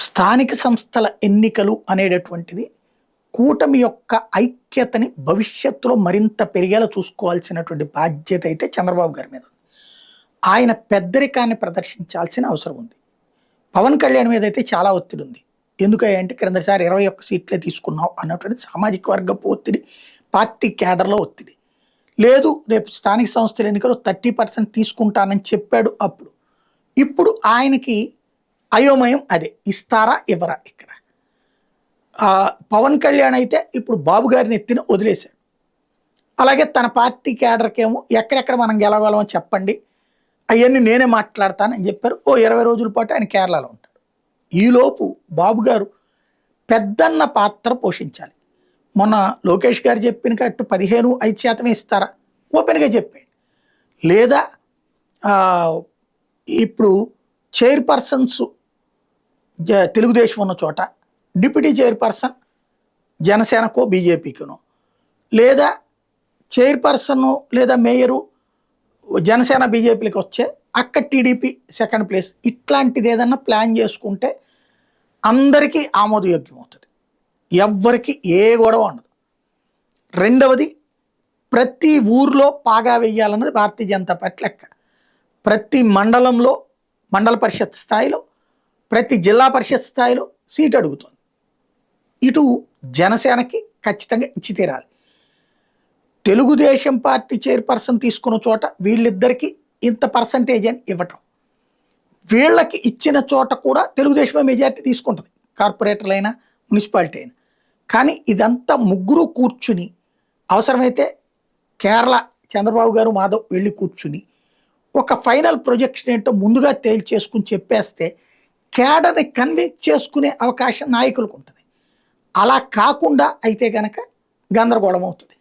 స్థానిక సంస్థల ఎన్నికలు అనేటటువంటిది కూటమి యొక్క ఐక్యతని భవిష్యత్తులో మరింత పెరిగేలా చూసుకోవాల్సినటువంటి బాధ్యత అయితే చంద్రబాబు గారి మీద ఉంది. ఆయన పెద్దరికాన్ని ప్రదర్శించాల్సిన అవసరం ఉంది. పవన్ కళ్యాణ్ మీద అయితే చాలా ఒత్తిడి ఉంది. ఎందుకంటే క్రిందసారి 21 సీట్లే తీసుకున్నాం అన్నటువంటి సామాజిక వర్గపు ఒత్తిడి, పార్టీ క్యాడర్లో ఒత్తిడి లేదు. రేపు స్థానిక సంస్థల ఎన్నికలు 30% తీసుకుంటానని చెప్పాడు. ఇప్పుడు ఆయనకి అయోమయం అదే, ఇస్తారా ఇవ్వరా. ఇక్కడ పవన్ కళ్యాణ్ అయితే ఇప్పుడు బాబు గారిని ఎత్తిన వదిలేశాడు. అలాగే తన పార్టీ క్యాడర్కేమో ఎక్కడెక్కడ మనం గెలవగలమో చెప్పండి, అవన్నీ నేనే మాట్లాడతానని చెప్పారు. 20 రోజుల పాటు ఆయన కేరళలో ఉంటాడు. ఈలోపు బాబు గారు పెద్దన్న పాత్ర పోషించాలి. మొన్న లోకేష్ గారు చెప్పిన కట్టు 15% ఇస్తారా, ఓపెన్గా చెప్పండి. లేదా ఇప్పుడు చైర్పర్సన్స్ తెలుగుదేశం ఉన్న చోట డిప్యూటీ చైర్పర్సన్ జనసేనకో బీజేపీకినో, లేదా చైర్పర్సన్ లేదా మేయరు జనసేన బీజేపీకి వచ్చే అక్కడ టీడీపీ సెకండ్ ప్లేస్, ఇట్లాంటిది ఏదన్నా ప్లాన్ చేసుకుంటే అందరికీ ఆమోదయోగ్యం అవుతుంది. ఎవ్వరికి ఏ గొడవ ఉండదు. రెండవది, ప్రతి ఊర్లో పాగా వెయ్యాలన్నది భారతీయ జనతా పార్టీ లెక్క. ప్రతి మండలంలో, మండల పరిషత్ స్థాయిలో, ప్రతి జిల్లా పరిషత్ స్థాయిలో సీటు అడుగుతుంది. ఇటు జనసేనకి ఖచ్చితంగా ఇచ్చి తీరాలి. తెలుగుదేశం పార్టీ చైర్పర్సన్ తీసుకున్న చోట వీళ్ళిద్దరికీ ఇంత పర్సంటేజ్ అని ఇవ్వటం, వీళ్ళకి ఇచ్చిన చోట కూడా తెలుగుదేశమే మెజార్టీ తీసుకుంటుంది, కార్పొరేటర్లు అయినా మున్సిపాలిటీ అయినా. కానీ ఇదంతా ముగ్గురు కూర్చుని, అవసరమైతే కేరళ చంద్రబాబు గారు మాధవ్ వెళ్ళి కూర్చుని ఒక ఫైనల్ ప్రొజెక్షన్ ఏంటో ముందుగా తేల్చేసుకుని చెప్పేస్తే కేడర్ని కన్విన్స్ చేసుకునే అవకాశం నాయకులకు ఉంటుంది. అలా కాకుండా అయితే కనుక గందరగోళం అవుతుంది.